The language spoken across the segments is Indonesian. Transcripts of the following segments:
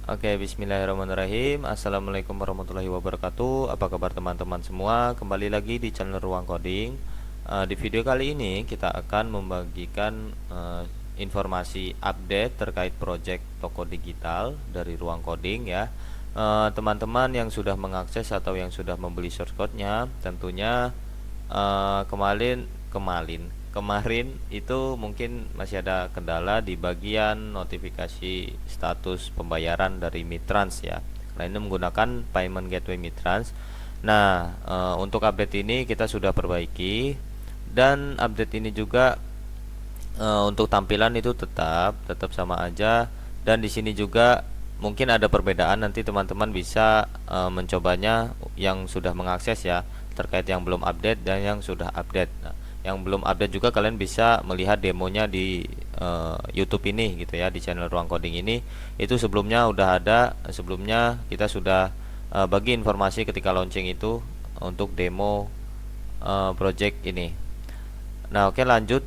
Oke, bismillahirrahmanirrahim. Assalamualaikum warahmatullahi wabarakatuh. Apa kabar teman-teman semua? Kembali lagi di channel Ruang Coding. Di video kali ini kita akan membagikan informasi update terkait project toko digital dari Ruang Coding ya. Teman-teman yang sudah mengakses atau yang sudah membeli source code-nya, tentunya kemarin itu mungkin masih ada kendala di bagian notifikasi status pembayaran dari Mitrans ya, karena ini menggunakan payment gateway Mitrans. Nah, untuk update ini kita sudah perbaiki, dan update ini juga untuk tampilan itu tetap sama aja, dan di sini juga mungkin ada perbedaan. Nanti teman-teman bisa mencobanya yang sudah mengakses ya, terkait yang belum update dan yang sudah update. Nah, yang belum update juga kalian bisa melihat demonya di YouTube ini gitu ya, di channel Ruang Coding ini. Itu sebelumnya udah ada, sebelumnya kita sudah bagi informasi ketika launching itu untuk demo project ini. Nah, oke, lanjut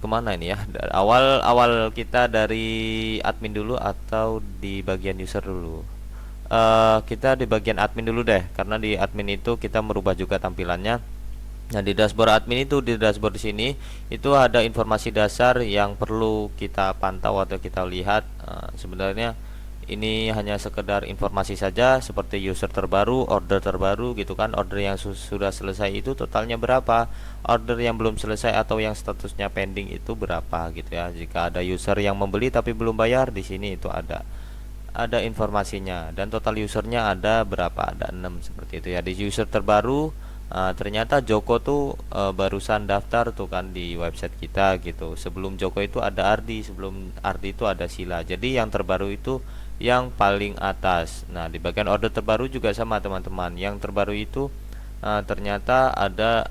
kemana ini ya? Awal kita dari admin dulu atau di bagian user dulu? Kita di bagian admin dulu deh, karena di admin itu kita merubah juga tampilannya. Nah, di dashboard admin itu, di dashboard di sini itu ada informasi dasar yang perlu kita pantau atau kita lihat. Sebenarnya ini hanya sekedar informasi saja, seperti user terbaru, order terbaru gitu kan. Order yang sudah selesai itu totalnya berapa, order yang belum selesai atau yang statusnya pending itu berapa gitu ya. Jika ada user yang membeli tapi belum bayar, di sini itu ada informasinya, dan total usernya ada berapa, ada 6 seperti itu ya. Di user terbaru, ternyata Joko tuh barusan daftar tuh kan di website kita gitu. Sebelum Joko itu ada Ardi, sebelum Ardi itu ada Sila. Jadi yang terbaru itu yang paling atas. Nah, di bagian order terbaru juga sama teman-teman. Yang terbaru itu ternyata ada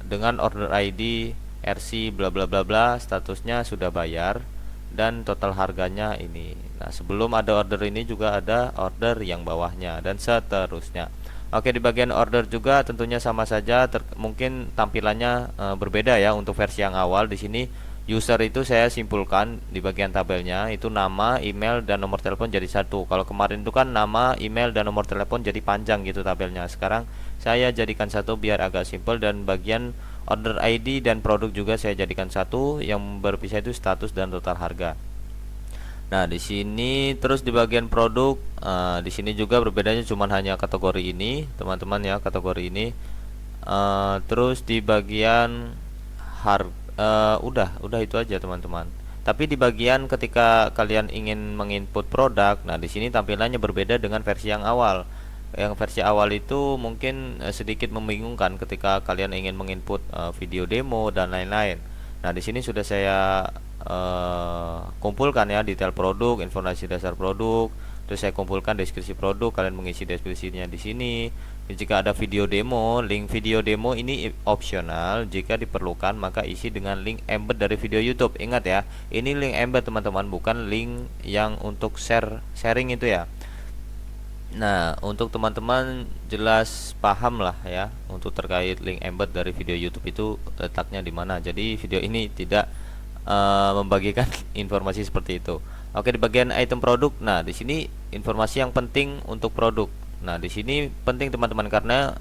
dengan order ID RC bla bla bla bla, statusnya sudah bayar dan total harganya ini. Nah, sebelum ada order ini juga ada order yang bawahnya dan seterusnya. Oke, di bagian order juga tentunya sama saja, mungkin tampilannya berbeda ya untuk versi yang awal. Di sini user itu saya simpulkan di bagian tabelnya itu nama, email, dan nomor telepon jadi satu. Kalau kemarin itu kan nama, email, dan nomor telepon jadi panjang gitu tabelnya. Sekarang saya jadikan satu biar agak simpel, dan bagian order ID dan produk juga saya jadikan satu, yang berpisah itu status dan total harga. Nah, di sini terus di bagian produk, di sini juga berbedanya cuman hanya kategori ini, teman-teman ya, kategori ini. Terus di bagian harga, udah itu aja teman-teman. Tapi di bagian ketika kalian ingin menginput produk, nah di sini tampilannya berbeda dengan versi yang awal. Yang versi awal itu mungkin sedikit membingungkan ketika kalian ingin menginput video demo dan lain-lain. Nah, di sini sudah saya kumpulkan ya detail produk, informasi dasar produk, terus saya kumpulkan deskripsi produk, kalian mengisi deskripsinya di sini. Jika ada video demo, link video demo ini opsional, jika diperlukan maka isi dengan link embed dari video YouTube. Ingat ya, ini link embed teman-teman, bukan link yang untuk sharing itu ya. Nah, untuk teman-teman jelas paham lah ya untuk terkait link embed dari video YouTube itu letaknya di mana. Jadi video ini tidak membagikan informasi seperti itu. Oke, di bagian item produk. Nah, di sini informasi yang penting untuk produk. Nah, di sini penting teman-teman karena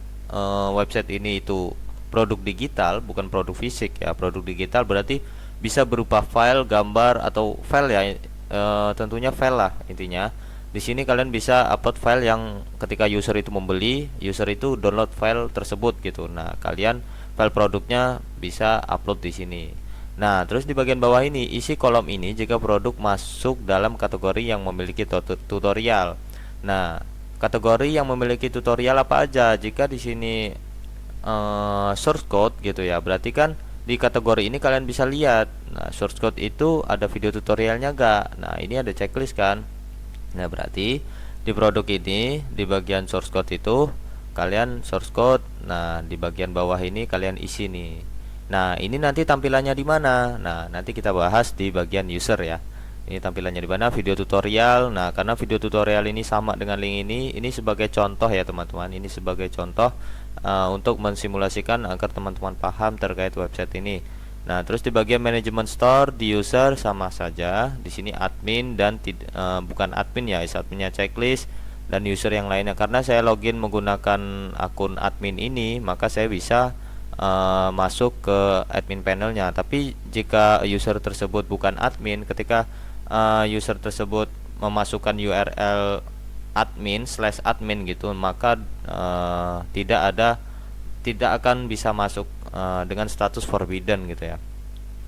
website ini itu produk digital, bukan produk fisik ya. Produk digital berarti bisa berupa file, gambar, atau file ya. Tentunya file lah intinya. Di sini kalian bisa upload file yang ketika user itu membeli, user itu download file tersebut gitu. Nah, kalian file produknya bisa upload di sini. Nah, terus di bagian bawah ini isi kolom ini jika produk masuk dalam kategori yang memiliki tutorial. Nah, kategori yang memiliki tutorial apa aja? Jika di sini source code gitu ya, berarti kan di kategori ini kalian bisa lihat. Nah, source code itu ada video tutorialnya gak? Nah, ini ada checklist kan. Nah, berarti di produk ini di bagian source code itu kalian source code. Nah, di bagian bawah ini kalian isi nih. Nah, ini nanti tampilannya di mana? Nah, nanti kita bahas di bagian user ya. Ini tampilannya di mana? Video tutorial. Nah, karena video tutorial ini sama dengan link ini sebagai contoh ya teman-teman. Ini sebagai contoh untuk mensimulasikan agar teman-teman paham terkait website ini. Nah, terus di bagian manajemen store di user sama saja. Di sini admin dan bukan admin ya, adminnya checklist dan user yang lainnya. Karena saya login menggunakan akun admin ini, maka saya bisa masuk ke admin panelnya. Tapi jika user tersebut bukan admin, ketika user tersebut memasukkan URL admin/admin gitu, maka tidak akan bisa masuk dengan status forbidden gitu ya.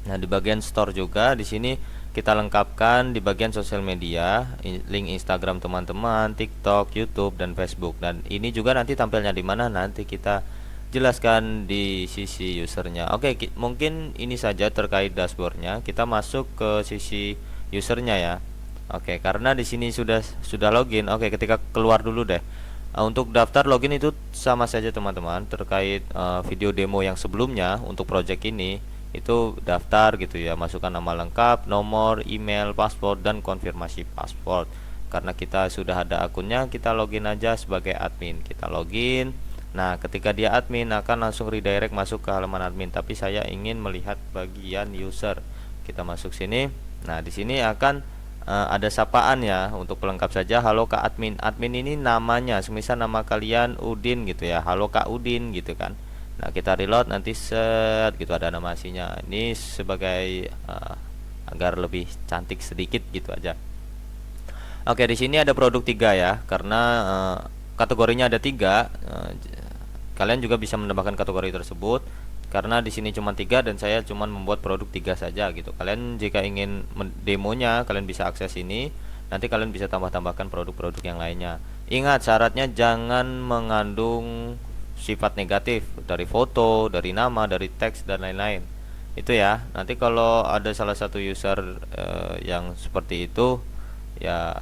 Nah, di bagian store juga di sini kita lengkapkan di bagian sosial media, link Instagram teman-teman, TikTok, YouTube dan Facebook. Dan ini juga nanti tampilnya di mana nanti kita jelaskan di sisi usernya. Oke, mungkin ini saja terkait dashboardnya. Kita masuk ke sisi usernya ya. Oke, karena di sini sudah login. Oke, ketika keluar dulu deh. Untuk daftar login itu sama saja teman-teman, terkait video demo yang sebelumnya untuk project ini itu daftar gitu ya, masukkan nama lengkap, nomor, email, paspor dan konfirmasi paspor. Karena kita sudah ada akunnya, kita login aja sebagai admin. Kita login. Nah, ketika dia admin akan langsung redirect masuk ke halaman admin, tapi saya ingin melihat bagian user. Kita masuk sini. Nah, di sini akan ada sapaan ya, untuk pelengkap saja, halo Kak admin. Admin ini namanya, semisal nama kalian Udin gitu ya, halo Kak Udin gitu kan. Nah, kita reload nanti set gitu ada nama aslinya. Ini sebagai agar lebih cantik sedikit gitu aja. Oke, di sini ada produk 3 ya, karena kategorinya ada 3. Kalian juga bisa menambahkan kategori tersebut. Karena di sini cuma 3 dan saya cuma membuat produk 3 saja gitu. Kalian jika ingin demonya, kalian bisa akses ini. Nanti kalian bisa tambah-tambahkan produk-produk yang lainnya. Ingat, syaratnya jangan mengandung sifat negatif dari foto, dari nama, dari teks dan lain-lain. Itu ya. Nanti kalau ada salah satu user yang seperti itu, ya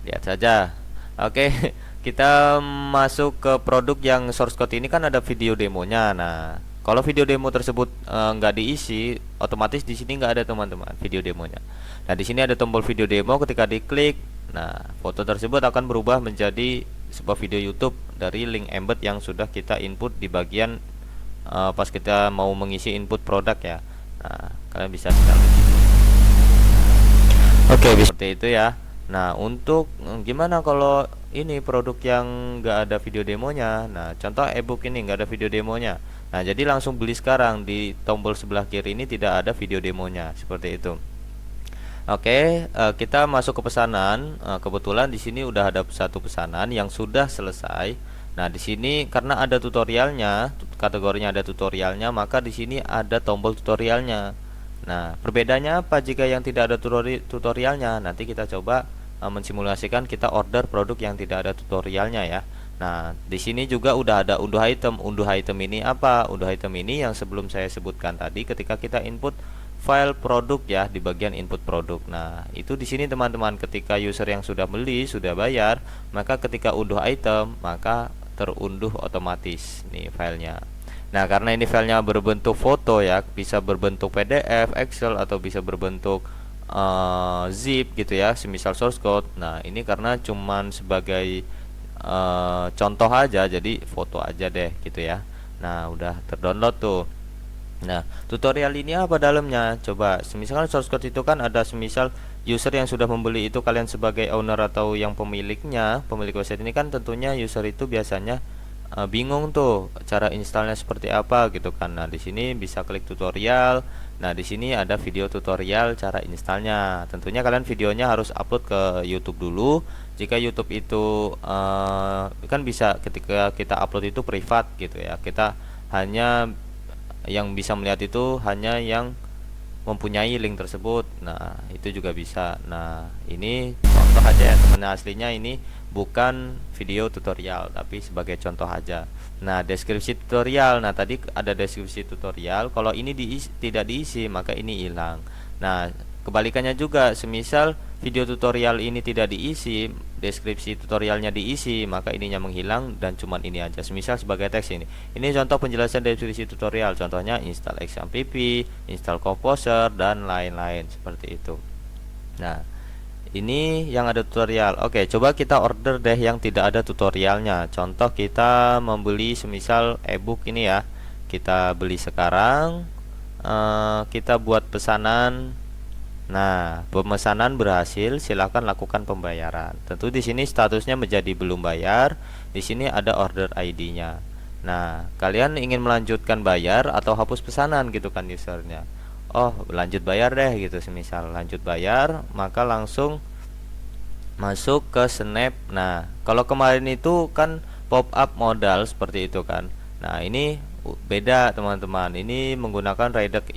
lihat saja. Oke. Kita masuk ke produk yang source code ini, kan ada video demonya. Nah, kalau video demo tersebut nggak diisi, otomatis di sini nggak ada teman-teman video demonya. Nah, di sini ada tombol video demo. Ketika diklik, nah foto tersebut akan berubah menjadi sebuah video YouTube dari link embed yang sudah kita input di bagian pas kita mau mengisi input produk ya. Nah, kalian bisa install di sini. Oke, seperti itu ya. Nah, untuk gimana kalau ini produk yang nggak ada video demonya? Nah, contoh ebook ini nggak ada video demonya. Nah, jadi langsung beli sekarang. Di tombol sebelah kiri ini tidak ada video demonya, seperti itu. Oke, kita masuk ke pesanan. Kebetulan di sini udah ada satu pesanan yang sudah selesai. Nah, di sini karena ada tutorialnya, kategorinya ada tutorialnya, maka di sini ada tombol tutorialnya. Nah, perbedaannya apa jika yang tidak ada tutorialnya? Nanti kita coba mensimulasikan kita order produk yang tidak ada tutorialnya ya. Nah, di sini juga udah ada unduh item. Unduh item ini apa? Unduh item ini yang sebelum saya sebutkan tadi ketika kita input file produk ya, di bagian input produk. Nah, itu di sini teman-teman, ketika user yang sudah beli, sudah bayar, maka ketika unduh item, maka terunduh otomatis nih filenya. Nah, karena ini filenya berbentuk foto ya, bisa berbentuk PDF, Excel atau bisa berbentuk zip gitu ya, semisal source code. Nah, ini karena cuman sebagai contoh aja, jadi foto aja deh gitu ya. Nah, udah terdownload tuh. Nah, tutorial ini apa dalamnya? Coba, semisal source code itu kan ada semisal user yang sudah membeli itu kalian sebagai owner atau yang pemiliknya, pemilik website ini kan tentunya user itu biasanya bingung tuh cara installnya seperti apa gitu kan. Nah, di sini bisa klik tutorial. Nah, di sini ada video tutorial cara installnya. Tentunya kalian videonya harus upload ke YouTube dulu. Jika YouTube itu kan bisa ketika kita upload itu privat gitu ya. Kita hanya yang bisa melihat itu hanya yang mempunyai link tersebut. Nah, itu juga bisa. Nah, ini contoh aja ya teman, aslinya ini bukan video tutorial tapi sebagai contoh aja. Nah, deskripsi tutorial. Nah, tadi ada deskripsi tutorial. Kalau ini tidak diisi, maka ini hilang. Nah, kebalikannya juga, semisal video tutorial ini tidak diisi, deskripsi tutorialnya diisi, maka ininya menghilang dan cuman ini aja. Semisal sebagai teks ini. Ini contoh penjelasan deskripsi tutorial. Contohnya install XAMPP, install Composer dan lain-lain seperti itu. Nah, ini yang ada tutorial. Oke, coba kita order deh yang tidak ada tutorialnya. Contoh kita membeli semisal ebook ini ya. Kita beli sekarang. kita buat pesanan. Nah, pemesanan berhasil, silakan lakukan pembayaran. Tentu di sini statusnya menjadi belum bayar. Di sini ada order ID-nya. Nah, kalian ingin melanjutkan bayar atau hapus pesanan gitu kan usernya. Oh, lanjut bayar deh gitu, semisal lanjut bayar, maka langsung masuk ke Snap. Nah, kalau kemarin itu kan pop up modal seperti itu kan. Nah, ini beda teman-teman. Ini menggunakan redirect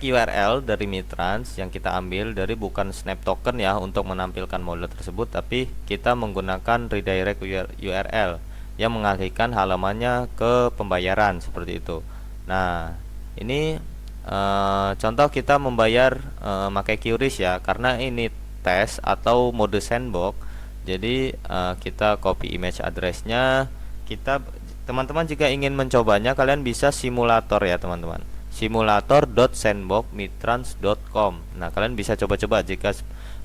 URL dari Mitrans yang kita ambil dari bukan Snap Token ya untuk menampilkan model tersebut, tapi kita menggunakan redirect URL yang mengalihkan halamannya ke pembayaran seperti itu. Nah, ini contoh kita membayar pakai QRIS ya, karena ini tes atau mode sandbox. Jadi kita copy image addressnya. Teman-teman jika ingin mencobanya, kalian bisa simulator ya teman-teman, simulator.sandboxmitrans.com. Nah, kalian bisa coba-coba jika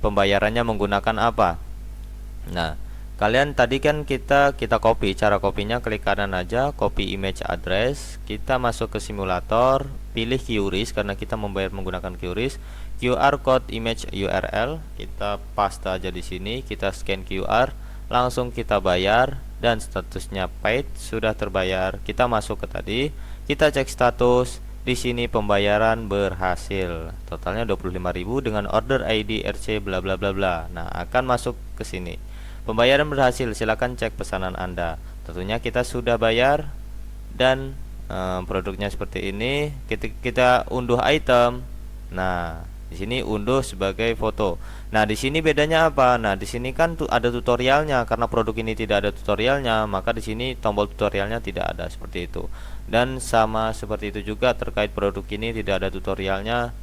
pembayarannya menggunakan apa. Nah, kalian tadi kan kita copy, cara kopinya klik kanan aja, copy image address, kita masuk ke simulator, pilih QRIS karena kita membayar menggunakan QRIS, QR code image URL, kita paste aja di sini, kita scan QR, langsung kita bayar dan statusnya paid, sudah terbayar. Kita masuk ke tadi, kita cek status. Di sini pembayaran berhasil. Totalnya 25.000 dengan order ID RC bla bla bla bla. Nah, akan masuk ke sini. Pembayaran berhasil, silakan cek pesanan Anda. Tentunya kita sudah bayar dan produknya seperti ini. Kita unduh item. Nah, di sini unduh sebagai foto. Nah, di sini bedanya apa? Nah, di sini kan ada tutorialnya. Karena produk ini tidak ada tutorialnya, maka di sini tombol tutorialnya tidak ada seperti itu. Dan sama seperti itu juga terkait produk ini tidak ada tutorialnya,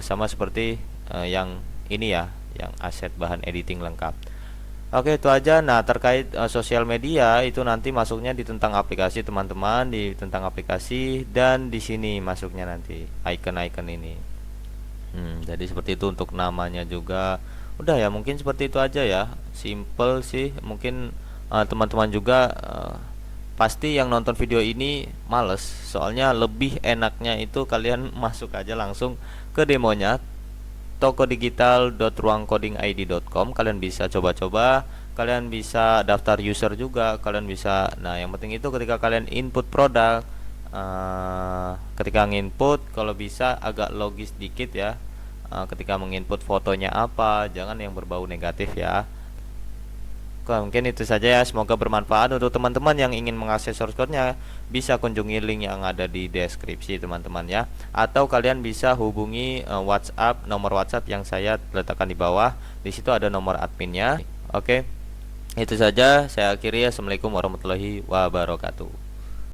sama seperti yang ini ya, yang aset bahan editing lengkap. Oke, itu aja. Nah, terkait sosial media itu nanti masuknya di tentang aplikasi teman-teman, di tentang aplikasi, dan di sini masuknya nanti icon-icon ini. Jadi seperti itu untuk namanya juga. Udah ya, mungkin seperti itu aja ya. Simple sih. Mungkin teman-teman juga pasti yang nonton video ini males. Soalnya lebih enaknya itu kalian masuk aja langsung ke demonya tokodigital.ruangcodingid.com. Kalian bisa coba-coba, kalian bisa daftar user juga, kalian bisa. Nah, yang penting itu ketika kalian input produk, ketika nginput kalau bisa agak logis dikit ya. Ketika menginput fotonya apa, jangan yang berbau negatif ya. Mungkin itu saja ya, semoga bermanfaat untuk teman-teman yang ingin mengakses source code-nya. Bisa kunjungi link yang ada di deskripsi teman-teman ya, atau kalian bisa hubungi WhatsApp, nomor WhatsApp yang saya letakkan di bawah. Di situ ada nomor adminnya. Oke, itu saja, saya akhiri. Assalamualaikum warahmatullahi wabarakatuh.